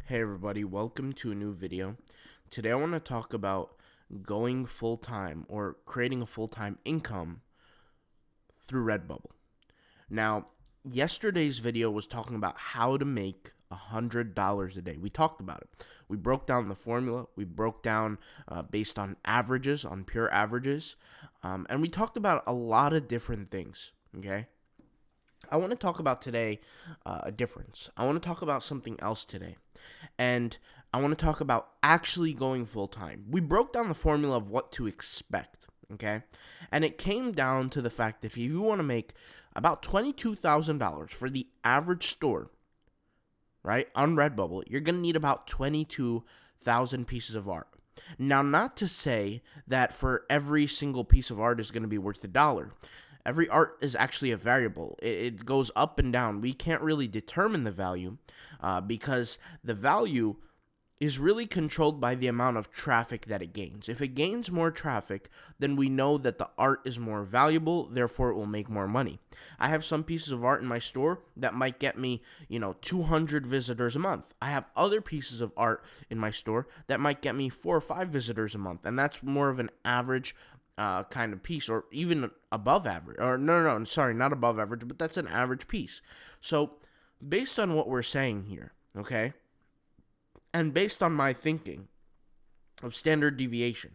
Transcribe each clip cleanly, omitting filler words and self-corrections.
Hey everybody, welcome to a new video. Today I want to talk about going full-time or creating a full-time income through Redbubble. Now, yesterday's video was talking about how to make $100 a day. We talked about it. We broke down the formula. We broke down based on averages, on pure averages. And we talked about a lot of different things, okay? I want to talk about today a difference. I want to talk about something else today. And I want to talk about actually going full time. We broke down the formula of what to expect, okay? And it came down to the fact that if you want to make about $22,000 for the average store, right, on Redbubble, you're going to need about 22,000 pieces of art. Now, not to say that for every single piece of art is going to be worth $1. Every art is actually a variable. It goes up and down. We can't really determine the value because the value is really controlled by the amount of traffic that it gains. If it gains more traffic, then we know that the art is more valuable, therefore it will make more money. I have some pieces of art in my store that might get me, 200 visitors a month. I have other pieces of art in my store that might get me 4 or 5 visitors a month, and that's more of an average kind of piece, or even above average, or sorry, not above average, but that's an average piece. So based on what we're saying here, okay, and based on my thinking of standard deviation,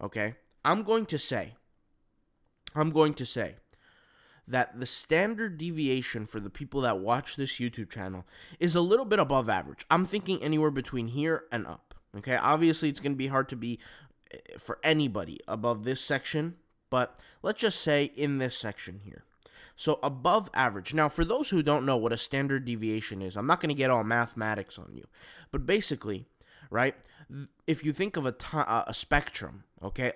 okay, I'm going to say that the standard deviation for the people that watch this YouTube channel is a little bit above average. I'm thinking anywhere between here and up, okay? Obviously, it's going to be hard to be for anybody above this section, but let's just say in this section here. So above average. Now, for those who don't know what a standard deviation is, I'm not going to get all mathematics on you, but basically, right, if you think of a spectrum, okay,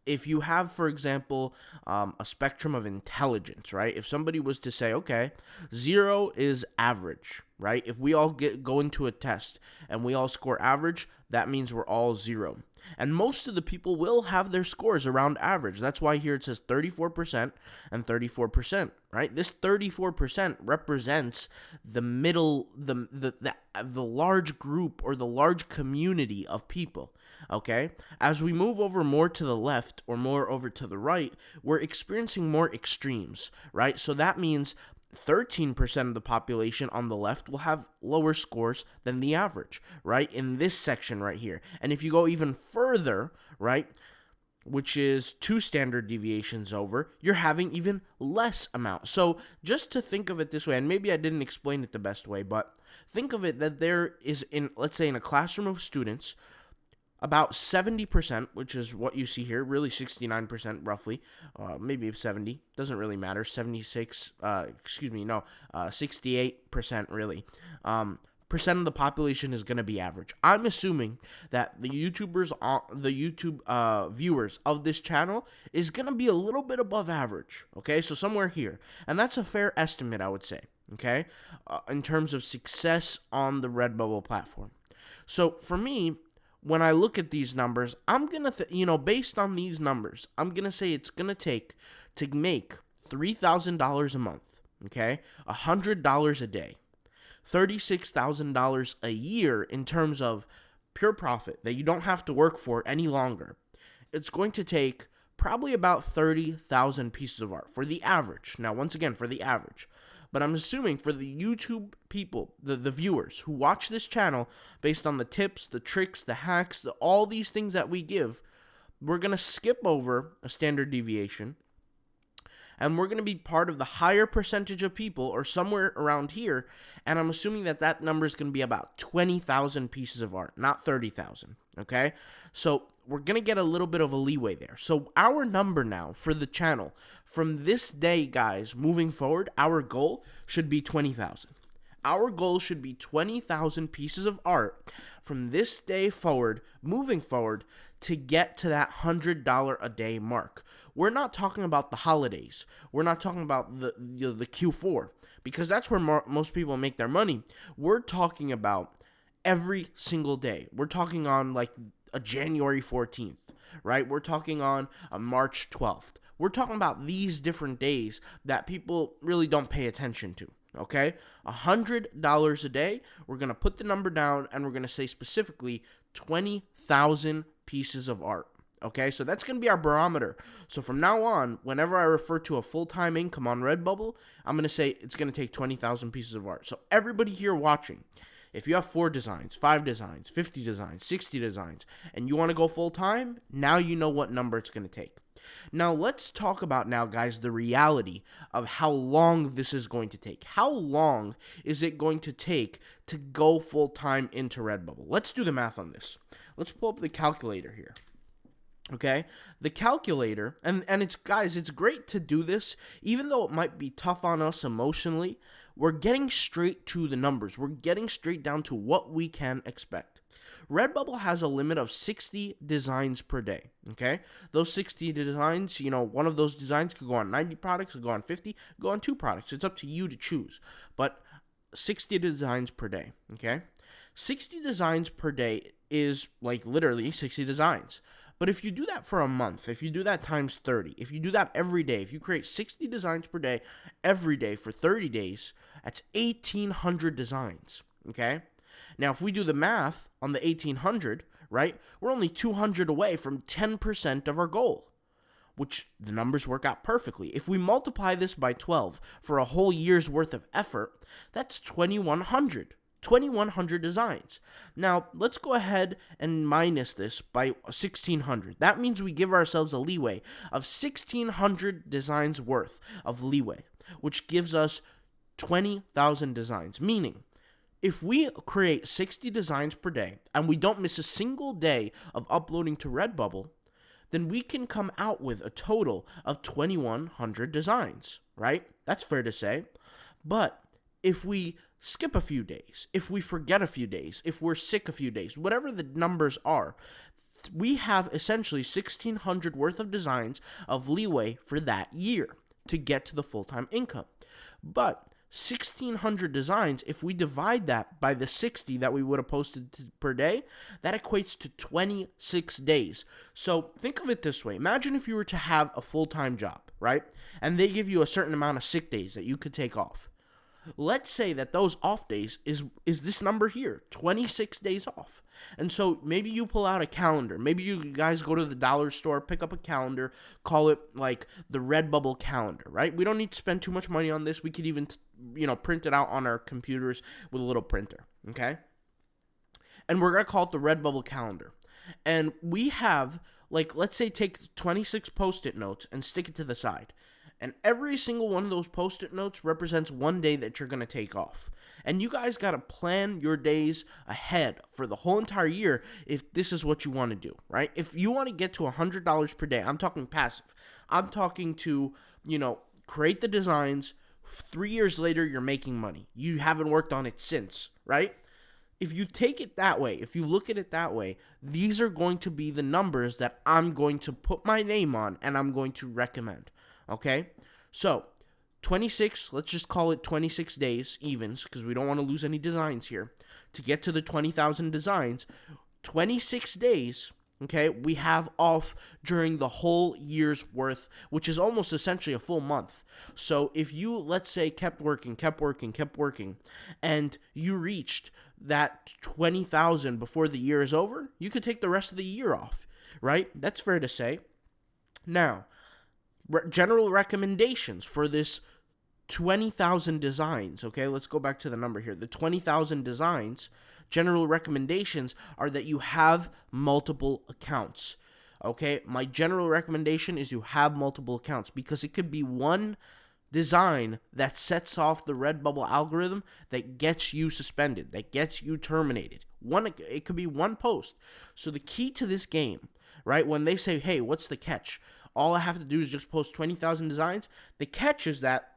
if you have, for example, a spectrum of intelligence, right? If somebody was to say, okay, 0 is average, right? If we all go into a test and we all score average, that means we're all 0. And most of the people will have their scores around average. That's why here it says 34% and 34%, right? This 34% represents the middle, the large group or the large community of people, okay? As we move over more to the left or more over to the right, we're experiencing more extremes, right? So that means 13% of the population on the left will have lower scores than the average, right? In this section right here. And if you go even further, right, which is 2 standard deviations over, you're having even less amount. So just to think of it this way, and maybe I didn't explain it the best way, but think of it that there is, let's say in a classroom of students, about 70%, which is what you see here, really 69% roughly, maybe 70, doesn't really matter, 68% really, percent of the population is going to be average. I'm assuming that the YouTube viewers of this channel is going to be a little bit above average, okay, so somewhere here, and that's a fair estimate, I would say, okay, in terms of success on the Redbubble platform. So for me, when I look at these numbers, I'm going to, based on these numbers, I'm going to say it's going to take to make $3,000 a month, okay, $100 a day, $36,000 a year in terms of pure profit that you don't have to work for any longer. It's going to take probably about 30,000 pieces of art for the average. Now, once again, for the average. But I'm assuming for the YouTube people, the viewers who watch this channel, based on the tips, the tricks, the hacks, all these things that we give, we're going to skip over a standard deviation. And we're going to be part of the higher percentage of people, or somewhere around here. And I'm assuming that that number is going to be about 20,000 pieces of art, not 30,000. Okay? So we're going to get a little bit of a leeway there. So our number now for the channel, from this day, guys, moving forward, our goal should be 20,000. Our goal should be 20,000 pieces of art from this day forward, moving forward, to get to that $100 a day mark. We're not talking about the holidays. We're not talking about the Q4, because that's where most people make their money. We're talking about every single day. We're talking on like a January 14th, right? We're talking on a March 12th. We're talking about these different days that people really don't pay attention to, Okay, $100 a day. We're going to put the number down and we're going to say specifically 20,000 pieces of art. Okay, so that's going to be our barometer. So from now on, whenever I refer to a full-time income on Redbubble, I'm going to say it's going to take 20,000 pieces of art. So everybody here watching, if you have 4 designs, 5 designs, 50 designs, 60 designs, and you want to go full-time, now you know what number it's going to take. Now, let's talk about now, guys, the reality of how long this is going to take. How long is it going to take to go full-time into Redbubble? Let's do the math on this. Let's pull up the calculator here. Okay, the calculator, and it's, guys, it's great to do this, even though it might be tough on us emotionally. We're getting straight to the numbers. We're getting straight down to what we can expect. Redbubble has a limit of 60 designs per day, okay? Those 60 designs, one of those designs could go on 90 products, could go on 50, go on 2 products. It's up to you to choose, but 60 designs per day, okay? 60 designs per day is like literally 60 designs. But if you do that for a month, if you do that times 30, if you do that every day, if you create 60 designs per day every day for 30 days, that's 1,800 designs, okay? Now, if we do the math on the 1,800, right, we're only 200 away from 10% of our goal, which the numbers work out perfectly. If we multiply this by 12 for a whole year's worth of effort, that's 2,100. 2,100 designs. Now, let's go ahead and minus this by 1,600. That means we give ourselves a leeway of 1,600 designs worth of leeway, which gives us 20,000 designs. Meaning, if we create 60 designs per day and we don't miss a single day of uploading to Redbubble, then we can come out with a total of 2,100 designs, right? That's fair to say. But if we skip a few days, if we forget a few days, if we're sick a few days, whatever the numbers are, we have essentially 1,600 worth of designs of leeway for that year to get to the full-time income. But 1,600 designs, if we divide that by the 60 that we would have posted per day, that equates to 26 days. So think of it this way. Imagine if you were to have a full-time job, right? And they give you a certain amount of sick days that you could take off. Let's say that those off days is this number here, 26 days off. And so maybe you pull out a calendar. Maybe you guys go to the dollar store, pick up a calendar, call it like the Redbubble Calendar, right? We don't need to spend too much money on this. We could even, print it out on our computers with a little printer, okay? And we're going to call it the Redbubble Calendar. And we have, let's say take 26 Post-it notes and stick it to the side. And every single one of those Post-it notes represents one day that you're going to take off. And you guys got to plan your days ahead for the whole entire year if this is what you want to do, right? If you want to get to $100 per day, I'm talking passive. I'm talking to, create the designs. 3 years later, you're making money. You haven't worked on it since, right? If you take it that way, if you look at it that way, these are going to be the numbers that I'm going to put my name on and I'm going to recommend. Okay, so 26, let's just call it 26 days evens because we don't want to lose any designs here. To get to the 20,000 designs, 26 days, okay, we have off during the whole year's worth, which is almost essentially a full month. So if you, let's say, kept working, and you reached that 20,000 before the year is over, you could take the rest of the year off, right? That's fair to say. Now, general recommendations for this 20,000 designs, okay? Let's go back to the number here. The 20,000 designs, general recommendations are that you have multiple accounts, okay? My general recommendation is you have multiple accounts because it could be one design that sets off the Redbubble algorithm that gets you suspended, that gets you terminated. It could be one post. So the key to this game, right, when they say, hey, what's the catch? All I have to do is just post 20,000 designs. The catch is that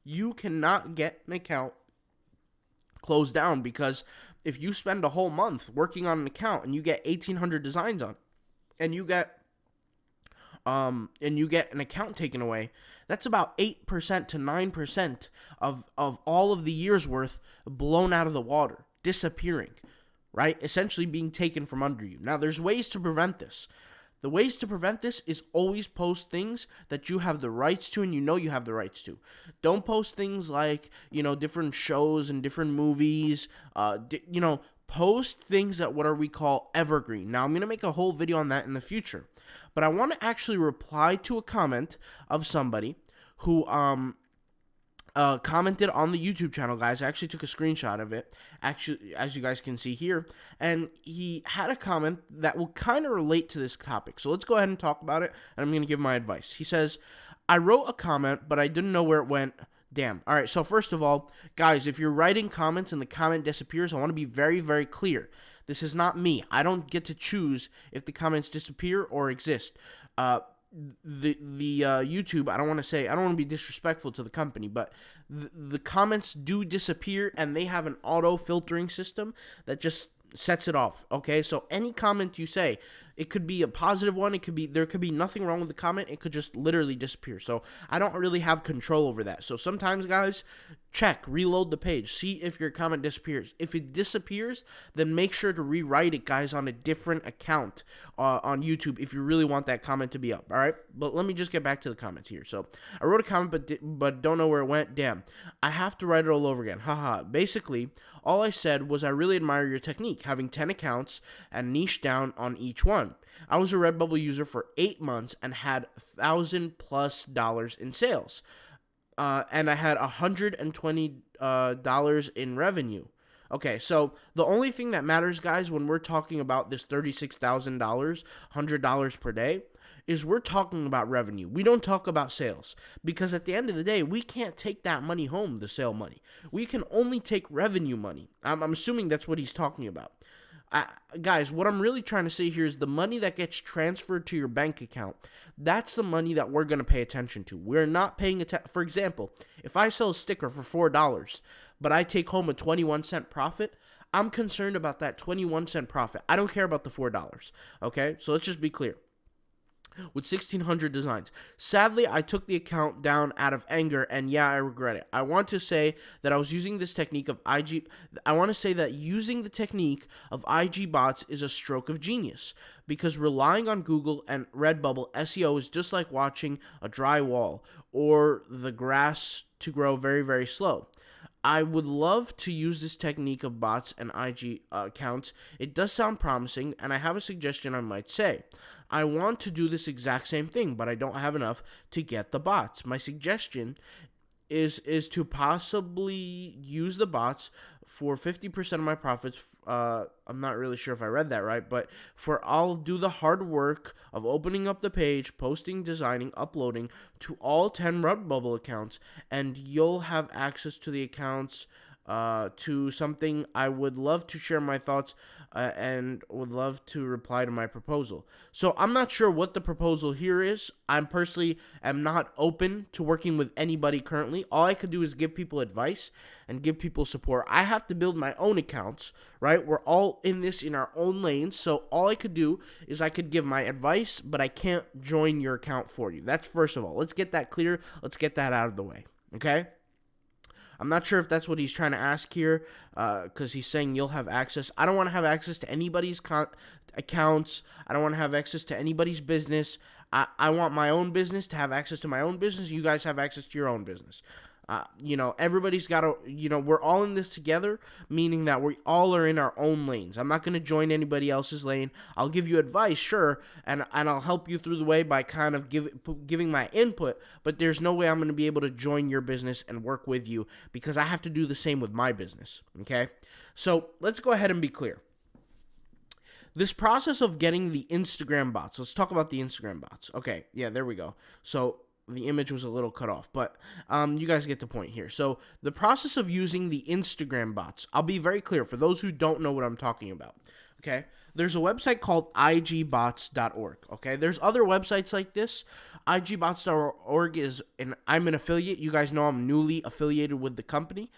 you cannot get an account closed down because if you spend a whole month working on an account and you get 1,800 designs on, and you get an account taken away, that's about 8% to 9% of all of the year's worth blown out of the water, disappearing, right? Essentially being taken from under you. Now, there's ways to prevent this. The ways to prevent this is always post things that you have the rights to and you know you have the rights to. Don't post things like, different shows and different movies. Post things that what are we call evergreen. Now, I'm going to make a whole video on that in the future. But I want to actually reply to a comment of somebody who commented on the YouTube channel, guys. I actually took a screenshot of it, actually, as you guys can see here, and he had a comment that will kind of relate to this topic. So let's go ahead and talk about it, and I'm going to give my advice. He says, I wrote a comment, but I didn't know where it went. Damn. All right, so first of all, guys, if you're writing comments and the comment disappears, I want to be very, very clear. This is not me. I don't get to choose if the comments disappear or exist. The YouTube, I don't want to be disrespectful to the company, but the comments do disappear, and they have an auto filtering system that just sets it off. Okay, so any comment you say, it could be a positive one, there could be nothing wrong with the comment, it could just literally disappear. So I don't really have control over that. So sometimes, guys, reload the page, see if your comment disappears. If it disappears, then make sure to rewrite it, guys, on a different account on YouTube if you really want that comment to be up. All right, but let me just get back to the comments here. So I wrote a comment, but don't know where it went. Damn, I have to write it all over again. Haha. Basically, all I said was I really admire your technique, having 10 accounts and niche down on each one. I was a Redbubble user for 8 months and had $1,000+ in sales. And I had $120 in revenue. Okay, so the only thing that matters, guys, when we're talking about this $36,000, $100 per day, is we're talking about revenue. We don't talk about sales, because at the end of the day, we can't take that money home, the sale money. We can only take revenue money. I'm assuming that's what he's talking about. Guys, what I'm really trying to say here is the money that gets transferred to your bank account, that's the money that we're going to pay attention to. We're not paying attention. For example, if I sell a sticker for $4, but I take home a 21-cent profit, I'm concerned about that 21-cent profit. I don't care about the $4, okay? So let's just be clear. With 1,600 designs. Sadly, I took the account down out of anger, and yeah, I regret it. I want to say that I was using this technique of IG. I want to say that using the technique of IG bots is a stroke of genius, because relying on Google and Redbubble SEO is just like watching a dry wall or the grass to grow very, very slow. I would love to use this technique of bots and IG accounts. It does sound promising, and I have a suggestion I might say. I want to do this exact same thing, but I don't have enough to get the bots. My suggestion is to possibly use the bots for 50% of my profits. I'm not really sure if I read that right, but I'll do the hard work of opening up the page, posting, designing, uploading to all 10 Redbubble accounts, and you'll have access to the accounts to something. I would love to share my thoughts and would love to reply to my proposal. So I'm not sure what the proposal here is. I'm personally am not open to working with anybody currently. All I could do is give people advice and give people support. I have to build my own accounts, right? We're all in this in our own lanes. So all I could do is I could give my advice, but I can't join your account for you. That's first of all. Let's get that clear. Let's get that out of the way. Okay? I'm not sure if that's what he's trying to ask here, because he's saying you'll have access. I don't want to have access to anybody's accounts. I don't want to have access to anybody's business. I want my own business to have access to my own business. You guys have access to your own business. Everybody's got to, we're all in this together, meaning that we all are in our own lanes. I'm not going to join anybody else's lane. I'll give you advice, sure, and I'll help you through the way by kind of giving my input, but there's no way I'm going to be able to join your business and work with you, because I have to do the same with my business, okay? So let's go ahead and be clear. This process of getting the Instagram bots, let's talk about the Instagram bots. Okay, yeah, there we go. So the image was a little cut off, but you guys get the point here. So the process of using the Instagram bots, I'll be very clear for those who don't know what I'm talking about, okay? There's a website called igbots.org, okay? There's other websites like this. igbots.org I'm an affiliate. You guys know I'm newly affiliated with the company.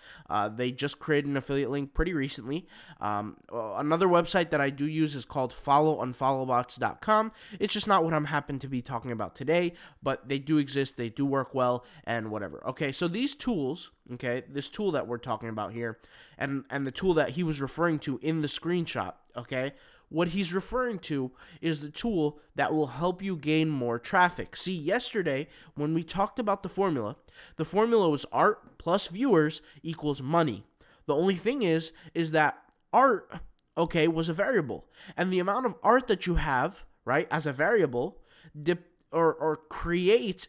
They just created an affiliate link pretty recently. Another website that I do use is called followunfollowbots.com. It's just not what I'm happen to be talking about today, but they do exist. They do work well and whatever. Okay, so these tools, okay, this tool that we're talking about here and the tool that he was referring to in the screenshot okay? What he's referring to is the tool that will help you gain more traffic. See, yesterday when we talked about the formula was art plus viewers equals money. The only thing is that art, okay, was a variable. And the amount of art that you have, right, as a variable, creates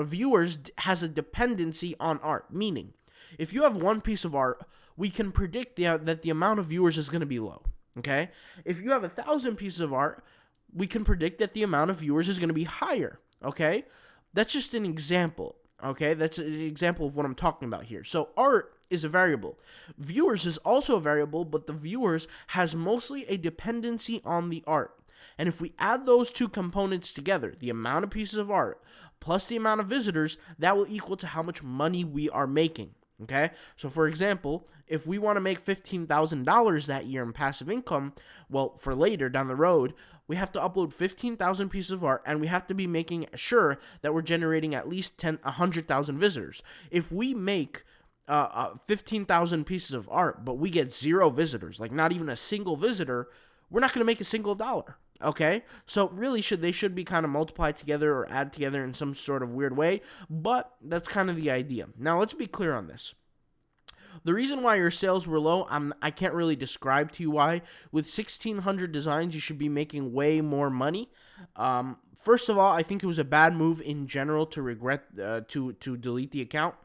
viewers has a dependency on art. Meaning, if you have one piece of art, we can predict that the amount of viewers is going to be low. Okay? If you have 1,000 pieces of art, we can predict that the amount of viewers is going to be higher. Okay? That's just an example. Okay? That's an example of what I'm talking about here. So art is a variable. Viewers is also a variable, but the viewers has mostly a dependency on the art. And if we add those two components together, the amount of pieces of art plus the amount of visitors, that will equal to how much money we are making. Okay, so for example, if we want to make $15,000 that year in passive income, well, for later down the road, we have to upload 15,000 pieces of art, and we have to be making sure that we're generating at least 100,000 visitors. If we make 15,000 pieces of art, but we get 0 visitors, like not even a single visitor, we're not going to make a single dollar. Okay, so really they should be kind of multiplied together or add together in some sort of weird way, but that's kind of the idea. Now let's be clear on this. The reason why your sales were low, I can't really describe to you why. With 1,600 designs, you should be making way more money. First of all, I think it was a bad move in general to to delete the account.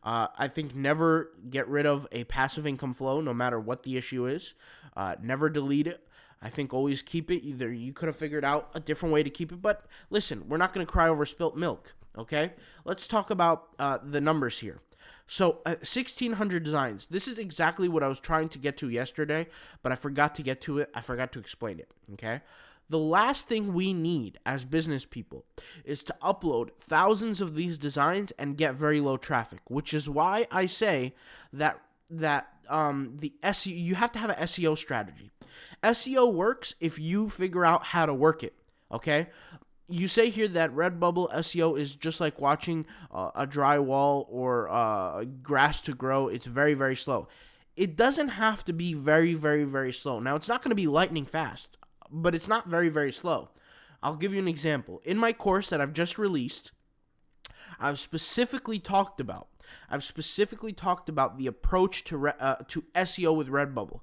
I think never get rid of a passive income flow, no matter what the issue is. Never delete it. I think always keep it. Either you could have figured out a different way to keep it, but listen, we're not going to cry over spilt milk, okay? Let's talk about the numbers here. So 1,600 designs. This is exactly what I was trying to get to yesterday, but I forgot to get to it. I forgot to explain it, okay? The last thing we need as business people is to upload thousands of these designs and get very low traffic, which is why I say that the SEO, you have to have an SEO strategy. SEO works if you figure out how to work it, okay? You say here that Redbubble SEO is just like watching a dry wall or grass to grow. It's very, very slow. It doesn't have to be very, very, very slow. Now, it's not going to be lightning fast, but it's not very, very slow. I'll give you an example. In my course that I've just released, I've specifically talked about the approach to SEO with Redbubble,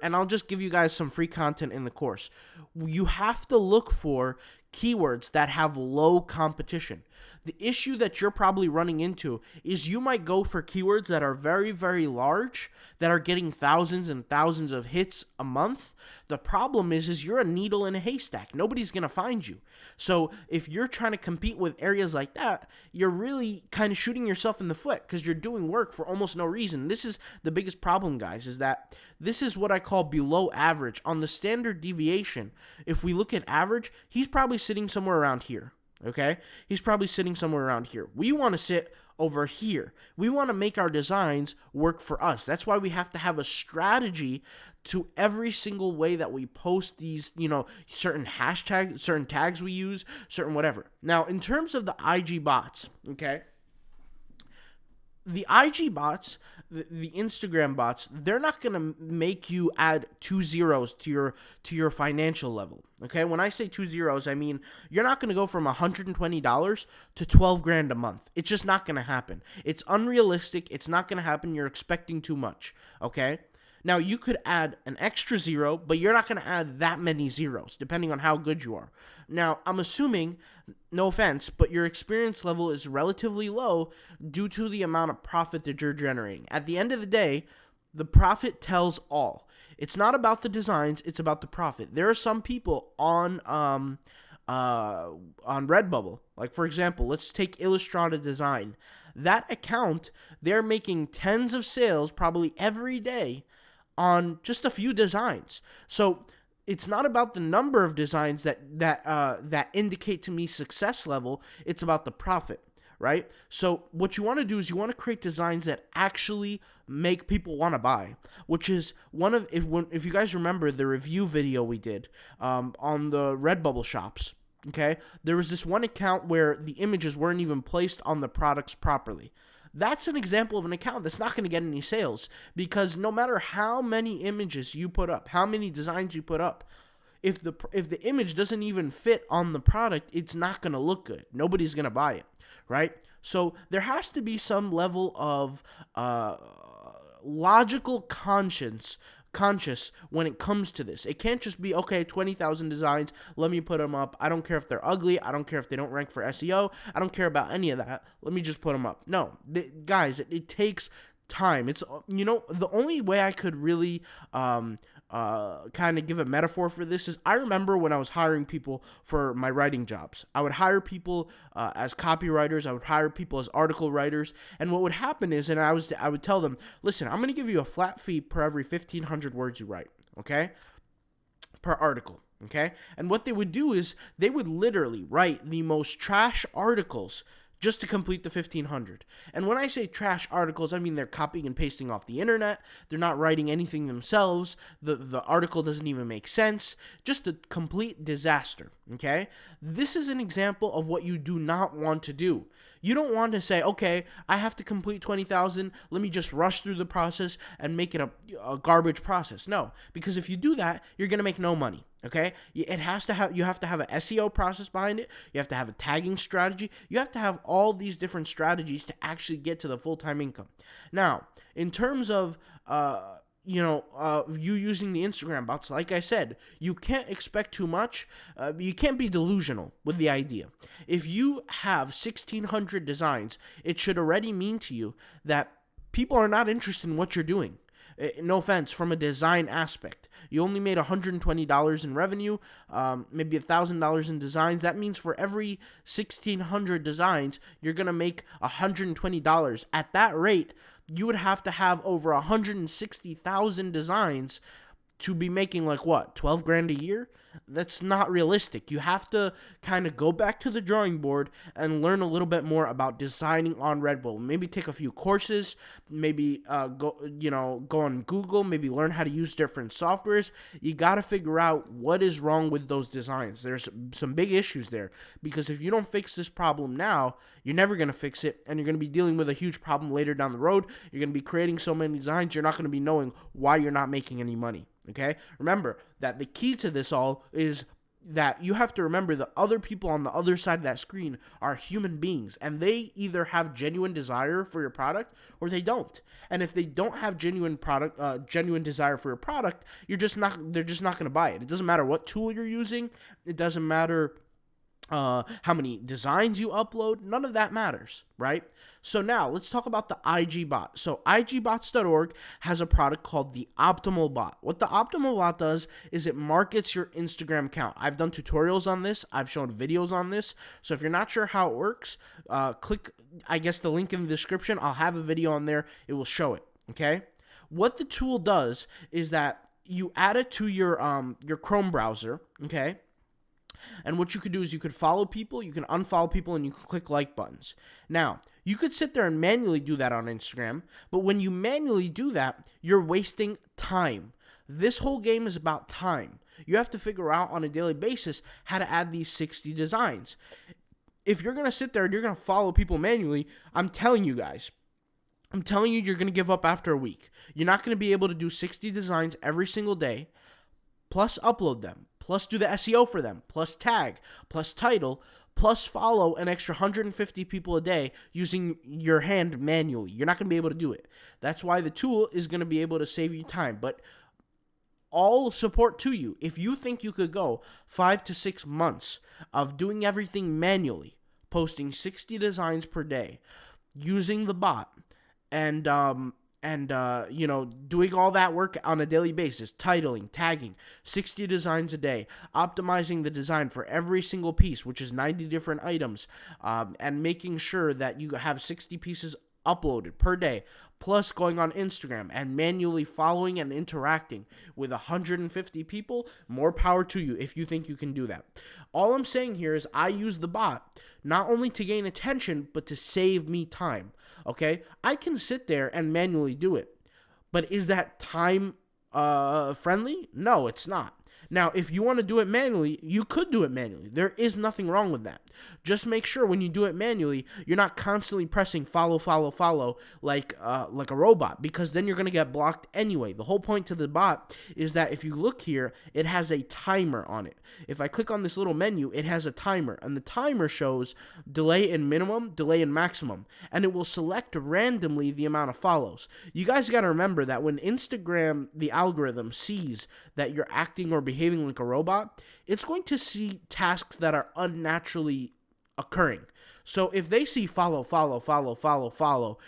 and I'll just give you guys some free content in the course. You have to look for keywords that have low competition. The issue that you're probably running into is you might go for keywords that are very, very large, that are getting thousands and thousands of hits a month. The problem is you're a needle in a haystack. Nobody's going to find you. So if you're trying to compete with areas like that, you're really kind of shooting yourself in the foot because you're doing work for almost no reason. This is the biggest problem, guys, is that this is what I call below average. On the standard deviation, if we look at average, he's probably sitting somewhere around here. Okay? He's probably sitting somewhere around here. We want to sit over here. We want to make our designs work for us. That's why we have to have a strategy to every single way that we post these, certain hashtags, certain tags we use, certain whatever. Now, in terms of the IG bots, okay? The IG bots, the Instagram bots, they're not going to make you add 2 zeros to your financial level. Okay? When I say 2 zeros, I mean you're not going to go from $120 to $12,000 a month. It's just not going to happen. It's unrealistic. It's not going to happen. You're expecting too much. Okay? Now, you could add an extra 0, but you're not going to add that many zeros, depending on how good you are. Now, I'm assuming, no offense, but your experience level is relatively low due to the amount of profit that you're generating. At the end of the day, the profit tells all. It's not about the designs, it's about the profit. There are some people on Redbubble, like for example, let's take Illustrata Design. That account, they're making tens of sales probably every day on just a few designs. So it's not about the number of designs that indicate to me success level. It's about the profit, right? So what you want to do is you want to create designs that actually make people want to buy, which is one of, if you guys remember the review video we did on the Redbubble shops, okay? There was this one account where the images weren't even placed on the products properly. That's an example of an account that's not going to get any sales, because no matter how many images you put up, how many designs you put up, if the image doesn't even fit on the product, it's not going to look good. Nobody's going to buy it, right? So there has to be some level of logical conscious when it comes to this. It can't just be, okay, 20,000 designs, let me put them up. I don't care if they're ugly. I don't care if they don't rank for SEO. I don't care about any of that. Let me just put them up. No, guys, it takes time. It's, the only way I could really kind of give a metaphor for this is, I remember when I was hiring people for my writing jobs. I would hire people as copywriters. I would hire people as article writers. And what would happen is, I would tell them, listen, I'm going to give you a flat fee per every 1,500 words you write, okay? Per article, okay? And what they would do is they would literally write the most trash articles just to complete the 1,500. And when I say trash articles, I mean they're copying and pasting off the internet. They're not writing anything themselves. The article doesn't even make sense. Just a complete disaster, okay? This is an example of what you do not want to do. You don't want to say, okay, I have to complete 20,000. Let me just rush through the process and make it a garbage process. No, because if you do that, you're going to make no money. Okay, you have to have an SEO process behind it. You have to have a tagging strategy. You have to have all these different strategies to actually get to the full-time income. Now, in terms of you using the Instagram bots, like I said, you can't expect too much. You can't be delusional with the idea. If you have 1,600 designs, it should already mean to you that people are not interested in what you're doing. No offense, from a design aspect. You only made $120 in revenue, maybe $1,000 in designs. That means for every 1,600 designs, you're going to make $120. At that rate, you would have to have over 160,000 designs to be making, like, what, 12 grand a year? That's not realistic. You have to kind of go back to the drawing board and learn a little bit more about designing on Redbubble. Maybe take a few courses, maybe go on Google, maybe learn how to use different softwares. You got to figure out what is wrong with those designs. There's some big issues there, because if you don't fix this problem now, you're never going to fix it, and you're going to be dealing with a huge problem later down the road. You're going to be creating so many designs, you're not going to be knowing why you're not making any money. Okay? Remember that the key to this all is that you have to remember the other people on the other side of that screen are human beings, and they either have genuine desire for your product or they don't. And if they don't have genuine desire for your product, they're just not going to buy it. It doesn't matter what tool you're using. It doesn't matter how many designs you upload. None of that matters, right? So now let's talk about the IG bot. So igbots.org has a product called the Optimal Bot. What the Optimal Bot does is it markets your Instagram account. I've done tutorials on this. I've shown videos on this. So if you're not sure how it works, click, I guess, the link in the description. I'll have a video on there. It will show it, okay? What the tool does is that you add it to your Chrome browser, okay? And what you could do is you could follow people, you can unfollow people, and you can click like buttons. Now, you could sit there and manually do that on Instagram, but when you manually do that, you're wasting time. This whole game is about time. You have to figure out on a daily basis how to add these 60 designs. If you're going to sit there and you're going to follow people manually, I'm telling you guys, you're going to give up after a week. You're not going to be able to do 60 designs every single day, plus upload them, plus do the SEO for them, plus tag, plus title, plus follow an extra 150 people a day using your hand manually. You're not going to be able to do it. That's why the tool is going to be able to save you time. But all support to you. If you think you could go 5 to 6 months of doing everything manually, posting 60 designs per day, using the bot, and doing all that work on a daily basis, titling, tagging, 60 designs a day, optimizing the design for every single piece, which is 90 different items, and making sure that you have 60 pieces uploaded per day, plus going on Instagram and manually following and interacting with 150 people, more power to you if you think you can do that. All I'm saying here is I use the bot not only to gain attention, but to save me time. Okay, I can sit there and manually do it, but is that time friendly? No, it's not. Now, if you want to do it manually, you could do it manually. There is nothing wrong with that. Just make sure when you do it manually, you're not constantly pressing follow, follow, follow like a robot, because then you're going to get blocked anyway. The whole point to the bot is that if you look here, it has a timer on it. If I click on this little menu, it has a timer, and the timer shows delay in minimum, delay in maximum, and it will select randomly the amount of follows. You guys got to remember that when Instagram, the algorithm, sees that you're acting or behaving like a robot, it's going to see tasks that are unnaturally occurring. So if they see follow, follow, follow, follow, follow,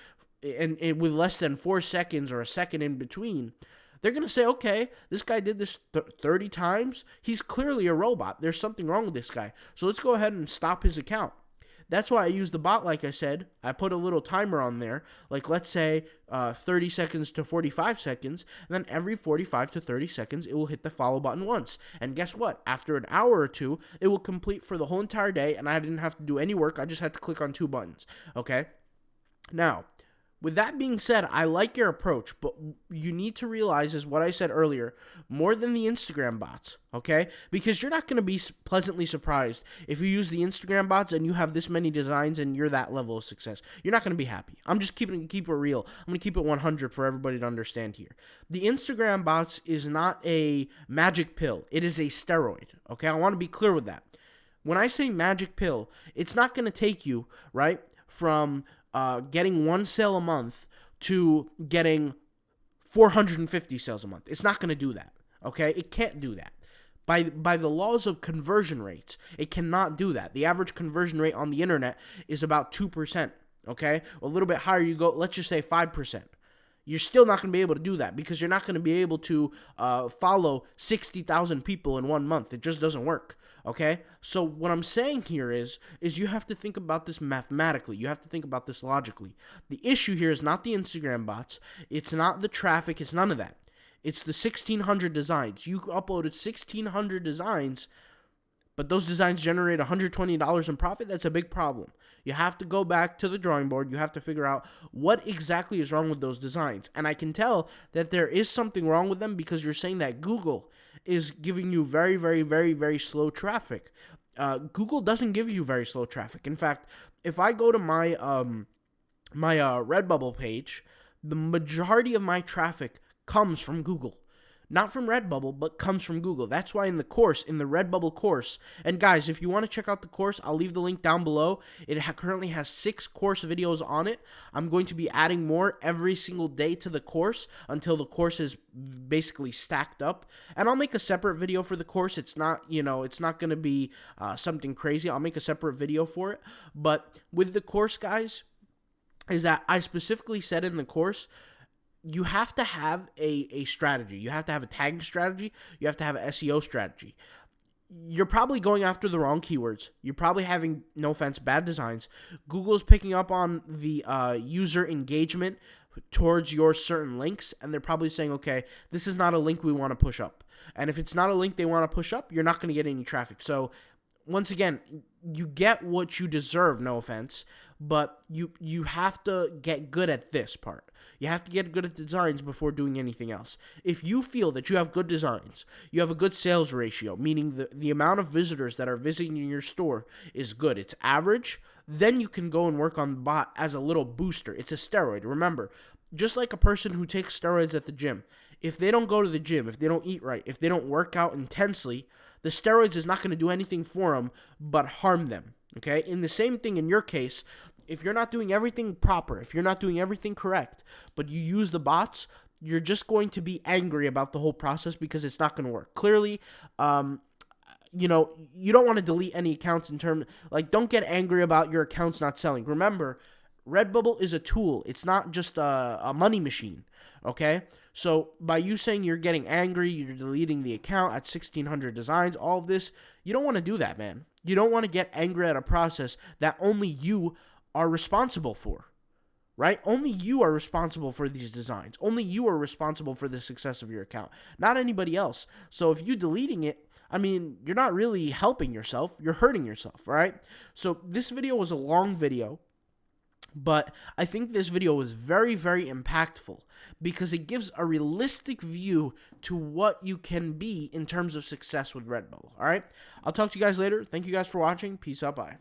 and with less than 4 seconds or a second in between, they're going to say, okay, this guy did this 30 times. He's clearly a robot. There's something wrong with this guy. So let's go ahead and stop his account. That's why I use the bot, like I said. I put a little timer on there, like let's say 30 seconds to 45 seconds, and then every 45 to 30 seconds, it will hit the follow button once. And guess what? After an hour or two, it will complete for the whole entire day, and I didn't have to do any work. I just had to click on 2 buttons, okay? Now, with that being said, I like your approach, but you need to realize is what I said earlier, more than the Instagram bots, okay? Because you're not going to be pleasantly surprised if you use the Instagram bots and you have this many designs and you're that level of success. You're not going to be happy. I'm just keep it real. I'm going to keep it 100 for everybody to understand here. The Instagram bots is not a magic pill. It is a steroid, okay? I want to be clear with that. When I say magic pill, it's not going to take you, right, from getting 1 sale a month to getting 450 sales a month. It's not going to do that, okay? It can't do that. By the laws of conversion rates, it cannot do that. The average conversion rate on the internet is about 2%, okay? A little bit higher you go, let's just say 5%. You're still not going to be able to do that because you're not going to be able to follow 60,000 people in 1 month. It just doesn't work. Okay, so what I'm saying here is you have to think about this mathematically. You have to think about this logically. The issue here is not the Instagram bots. It's not the traffic. It's none of that. It's the 1,600 designs. You uploaded 1,600 designs, but those designs generate $120 in profit. That's a big problem. You have to go back to the drawing board. You have to figure out what exactly is wrong with those designs. And I can tell that there is something wrong with them because you're saying that Google is giving you very, very, very, very slow traffic. Google doesn't give you very slow traffic. In fact, if I go to my Redbubble page, the majority of my traffic comes from Google. Not from Redbubble, but comes from Google. That's why in the Redbubble course, and guys, if you want to check out the course, I'll leave the link down below. It currently has 6 course videos on it. I'm going to be adding more every single day to the course until the course is basically stacked up. And I'll make a separate video for the course. It's not, it's not going to be something crazy. I'll make a separate video for it. But with the course, guys, is that I specifically said in the course, you have to have a strategy. You have to have a tagging strategy. You have to have an SEO strategy. You're probably going after the wrong keywords. You're probably having, no offense, bad designs. Google's picking up on the user engagement towards your certain links, and they're probably saying, okay, this is not a link we want to push up. And if it's not a link they want to push up, you're not going to get any traffic. So once again, you get what you deserve, no offense, but you have to get good at this part. You have to get good at designs before doing anything else. If you feel that you have good designs, you have a good sales ratio, meaning the amount of visitors that are visiting your store is good, it's average, then you can go and work on the bot as a little booster. It's a steroid. Remember, just like a person who takes steroids at the gym, if they don't go to the gym, if they don't eat right, if they don't work out intensely, the steroids is not going to do anything for them but harm them, okay? In the same thing in your case, if you're not doing everything proper, if you're not doing everything correct, but you use the bots, you're just going to be angry about the whole process because it's not going to work. Clearly, you don't want to delete any accounts don't get angry about your accounts not selling. Remember, Redbubble is a tool. It's not just a money machine, okay? So by you saying you're getting angry, you're deleting the account at 1,600 designs, all of this, you don't want to do that, man. You don't want to get angry at a process that only you are responsible for, right? Only you are responsible for these designs. Only you are responsible for the success of your account, not anybody else. So if you deleting it, you're not really helping yourself. You're hurting yourself, right? So this video was a long video. But I think this video was very, very impactful because it gives a realistic view to what you can be in terms of success with Redbubble. All right, I'll talk to you guys later. Thank you guys for watching. Peace out. Bye.